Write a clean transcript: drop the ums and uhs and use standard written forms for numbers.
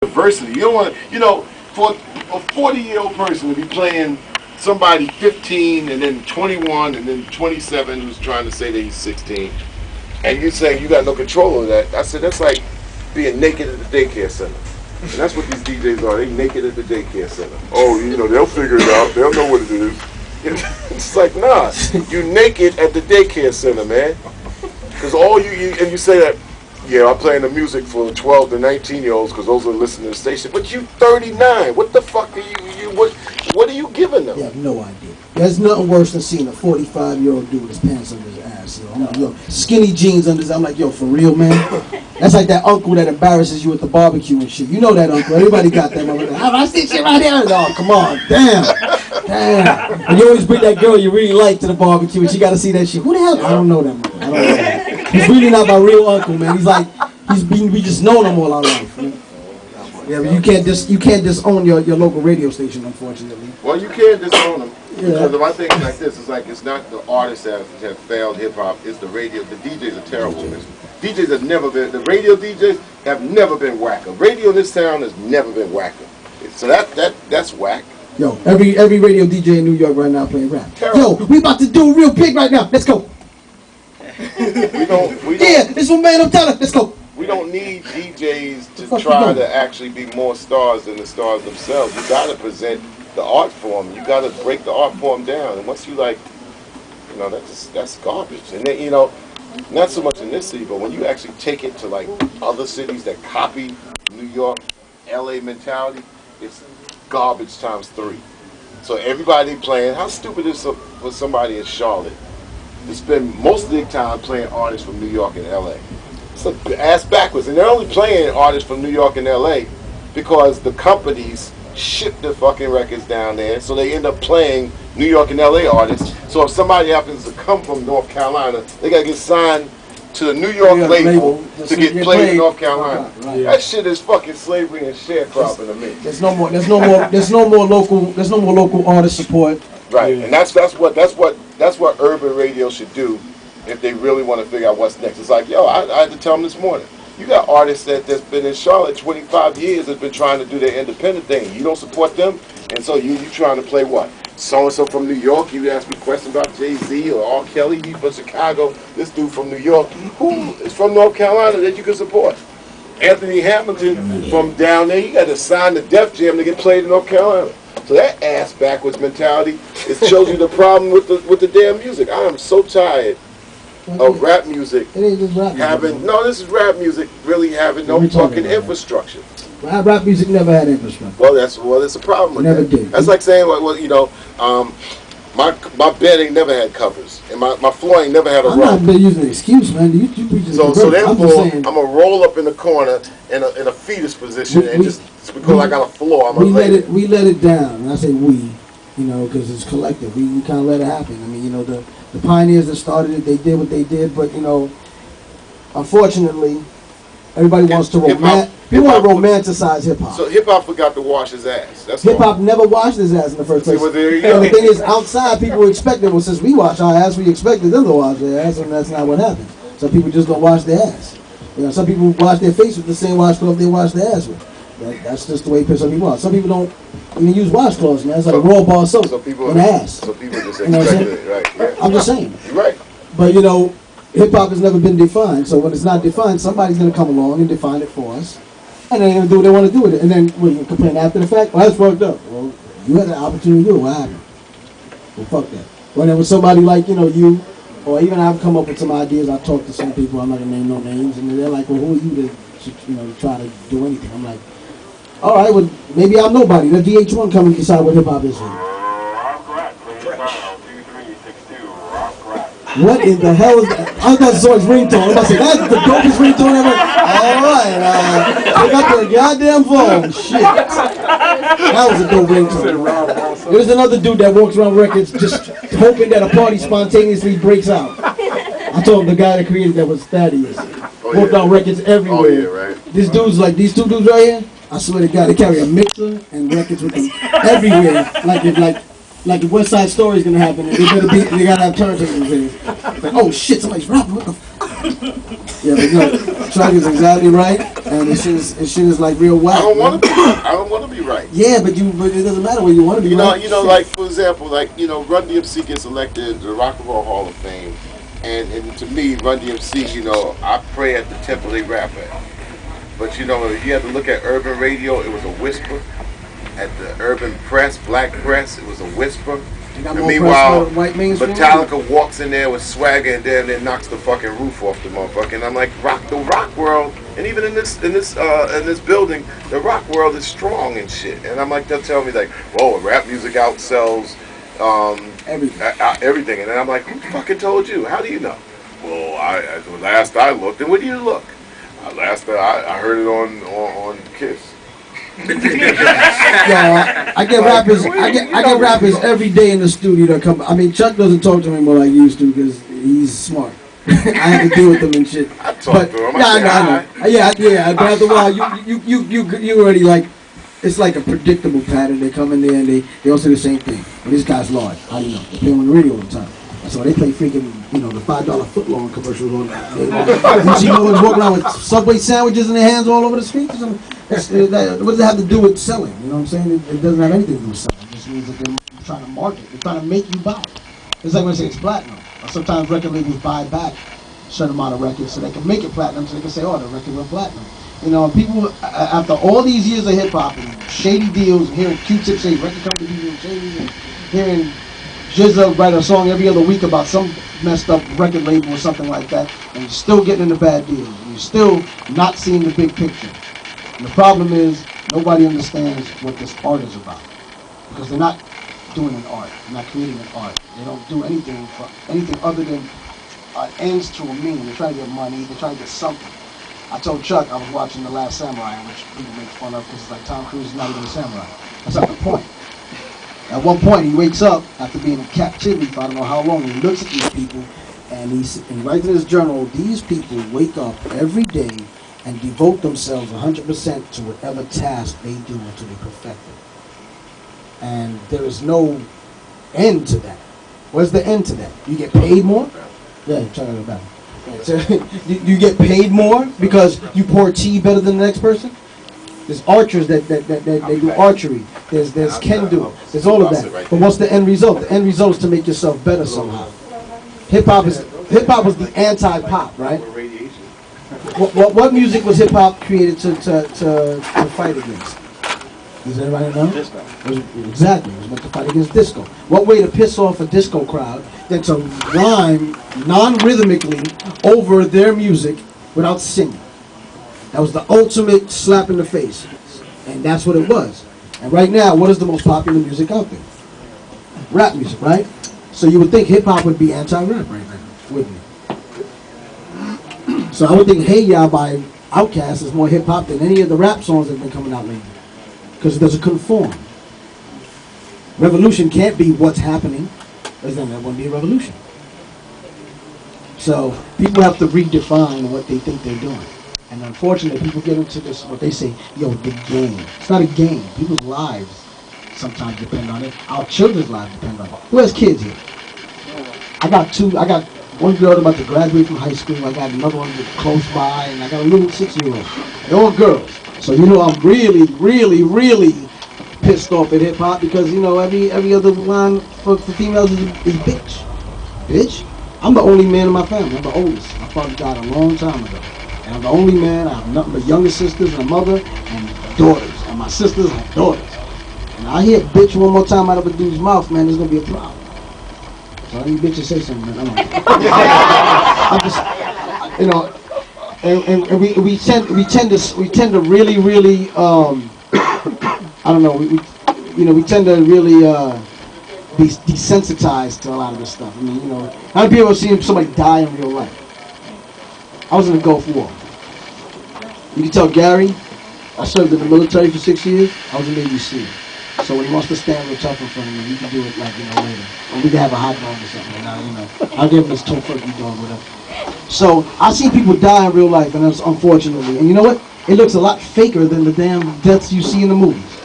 diversity. You don't want to, you know, for a 40-year-old person to be playing somebody 15 and then 21 and then 27 who's trying to say that he's 16, and you say you got no control of that. I said that's like being naked at the daycare center. And that's what these DJs are. They naked at the daycare center. Oh, you know, they'll figure it out. They'll know what it is. It's like, nah, you naked at the daycare center, man. Because all and you say that, yeah, I'm playing the music for 12 to 19-year-olds because those are listening to the station. But you 39. What the fuck are you what are you giving them? You have no idea. There's nothing worse than seeing a 45-year-old dude with his pants under his ass. Yo. I'm like, yo, skinny jeans under his. I'm like, yo, for real, man. That's like that uncle that embarrasses you at the barbecue and shit. You know that uncle. Everybody got that. I see shit right here. Oh, come on, damn. And you always bring that girl you really like to the barbecue, and she got to see that shit. Who the hell? I don't know that man. I don't know that. He's really not my real uncle, man. He's like, we just known him all our life. Man. Yeah, but you can't disown your local radio station, unfortunately. Well, you can't disown them. Yeah. Because my thing is like this: it's like it's not the artists that have failed hip hop; it's the radio. The DJs are terrible. DJs have never been. The radio DJs have never been whacker. Radio in this town has never been whacker. So that's whack. Yo, every radio DJ in New York right now playing rap. Terrible. Yo, we about to do real big right now. Let's go. we don't. Yeah, this one man I'm telling. Let's go. We don't need DJs to try to actually be more stars than the stars themselves. You got to present the art form. You got to break the art form down. And once you like, you know, that's garbage. And then, you know, not so much in this city, but when you actually take it to like other cities that copy New York, LA mentality, it's garbage times 3. So everybody playing, how stupid is it for somebody in Charlotte to spend most of their time playing artists from New York and LA? So ass backwards, and they're only playing artists from New York and LA because the companies ship the fucking records down there, so they end up playing New York and LA artists. So if somebody happens to come from North Carolina, they gotta get signed to the New York label to get played in North Carolina. Right. That shit is fucking slavery and sharecropping to me. There's no more local artist support. Right, and that's what urban radio should do. If they really want to figure out what's next. It's like, yo, I had to tell them this morning. You got artists that's been in Charlotte 25 years that's been trying to do their independent thing. You don't support them, and so you trying to play what? So-and-so from New York, you ask me questions about Jay-Z or R. Kelly, you from Chicago, this dude from New York. Who is from North Carolina that you can support? Anthony Hamilton from down there, you got to sign the Def Jam to get played in North Carolina. So that ass backwards mentality, it shows you the problem with the damn music. I am so tired of rap music having, no, this is rap music really having no fucking infrastructure. Rap music never had infrastructure. Well, that's a problem with never that. Did. That's like saying, well, you know, my bed ain't never had covers, and my floor ain't never had a rug. I'm not using an excuse, man. You so therefore, I'm gonna roll up in the corner in a fetus position, and just because I got a floor, I'm gonna we let it down. And I say we, you know, because it's collective. We kind of let it happen. I mean, you know, the pioneers that started it, they did what they did, but you know, unfortunately, everybody wants to romanticize hip hop. So hip hop forgot to wash his ass. That's hip hop never washed his ass in the first place. Well, there you and go. the thing is, outside people expected, well, since we wash our ass, we expected them to wash their ass, and that's not what happened. Some people just don't wash their ass. You know, some people wash their face with the same washcloth they wash their ass with. That's just the way some people are. Some people don't even use washcloths, man. It's like a raw bar of soap in the ass. So people just expect it, right? Yeah. I'm just saying. You're right. But you know, hip hop has never been defined. So when it's not defined, somebody's gonna come along and define it for us, and they're gonna do what they want to do with it. And then we complain after the fact. Well, that's fucked up. Well, you had the opportunity to do it. What happened? Well, fuck that. When there was somebody like, you know, you, or even I've come up with some ideas. I've talked to some people. I'm not gonna name no names, and they're like, well, who are you to try to do anything? I'm like, all right, well, maybe I'm nobody. Let VH1 come and decide what hip hop is. What in the hell is that? I thought someone's ringtone. I'm about to say, that's the dopest ringtone ever. All right, I got the goddamn phone. Shit. That was a dope ringtone. There's another dude that walks around records just hoping that a party spontaneously breaks out. I told him the guy that created that was Thaddeus. Walked on records everywhere. Oh, yeah, right. This dude's like, these 2 dudes right here, I swear to God, they carry a mixer and records with them everywhere. Like if West Side Story is gonna happen, they gotta have turntables in. It's like, oh shit, somebody's rapping. What the fuck? Yeah, but no, Chuck is exactly right, and it shit is like real whack. I don't want to be. I don't want to be right. Yeah, but it doesn't matter where you want to be. You know, right. like for example, like Run DMC gets elected to the Rock and Roll Hall of Fame, and to me, Run DMC, I pray at the temple they rap at. But you have to look at urban radio. It was a whisper. At the urban press, black press, it was a whisper. And meanwhile, Metallica walks in there with swagger and then knocks the fucking roof off the motherfucker. And I'm like, the rock world, and even in this building, the rock world is strong and shit. And I'm like, they'll tell me like, whoa, rap music outsells everything. And then I'm like, who fucking told you? How do you know? Well, last I looked, and where do you look? I heard it on Kiss. Yeah, I get rappers. I get rappers every day in the studio that come. I mean, Chuck doesn't talk to me more like he used to because he's smart. I have to deal with them and shit. I talk to him. I know. Yeah. But after a while, you already like. It's like a predictable pattern. They come in there and they all say the same thing. Well, this guy's large. How do you know? They play on the radio all the time. So they play freaking, the $5 footlong commercials on that. You see ones walking around with Subway sandwiches in their hands all over the streets. What does it have to do with selling? You know what I'm saying? It doesn't have anything to do with selling. It just means that they're trying to market. They're trying to make you buy it. It's like when I say it's platinum. Or sometimes record labels buy back a certain amount of records so they can make it platinum, so they can say, oh, the record went platinum. People, after all these years of hip-hop and shady deals, hearing Q-Tip say record company being shady, and hearing Jizza write a song every other week about some messed up record label or something like that, and you're still getting into bad deals, and you're still not seeing the big picture. And the problem is, nobody understands what this art is about. Because they're not doing an art, they're not creating an art. They don't do anything other than ends to a mean. They're trying to get money, they're trying to get something. I told Chuck I was watching The Last Samurai, which people make fun of because it's like Tom Cruise is not even a samurai. That's not the point. At one point, he wakes up after being in captivity for I don't know how long. He looks at these people, and he writes in his journal, these people wake up every day and devote themselves 100% to whatever task they do until they perfect it. And there is no end to that. What's the end to that? You get paid more? Yeah, try to go back. You get paid more because you pour tea better than the next person? There's archers that do archery. There's kendo. There's all of that. But what's the end result? The end result is to make yourself better somehow. Hip hop was the anti-pop, right? What music was hip hop created to fight against? Does anybody know? Disco. Exactly. It was meant to fight against disco. What way to piss off a disco crowd than to rhyme non-rhythmically over their music without singing? That was the ultimate slap in the face. And that's what it was. And right now, what is the most popular music out there? Rap music, right? So you would think hip-hop would be anti-rap right now, wouldn't you? So I would think Hey Ya by Outkast is more hip-hop than any of the rap songs that have been coming out lately. Because it doesn't conform. Revolution can't be what's happening, because then that wouldn't be a revolution. So people have to redefine what they think they're doing. And unfortunately, people get into this, what they say, the game. It's not a game. People's lives sometimes depend on it. Our children's lives depend on it. Who has kids here? I got one girl that's about to graduate from high school. I got another one close by, and I got a little 6-year-old. They're all girls. So I'm really, really, really pissed off at hip-hop because, every other line for females is bitch. Bitch? I'm the only man in my family. I'm the oldest. My father died a long time ago. And I'm the only man. I have nothing but younger sisters and a mother and daughters. And my sisters have daughters. And I hear bitch one more time out of a dude's mouth, man, there's going to be a problem. So I need bitches say something, man. I'm just, and we tend to really, really, I don't know, we tend to really be desensitized to a lot of this stuff. I mean, how many people have seen somebody die in real life? I was in the Gulf War. You can tell Gary, I served in the military for 6 years. I was a Navy SEAL. So when he wants to stand real tough in front of me, you can do it like, later. Or we can have a hot dog or something. I'll give him this tofurkey dog, whatever. So I see people die in real life, and that's unfortunately. And you know what? It looks a lot faker than the damn deaths you see in the movies.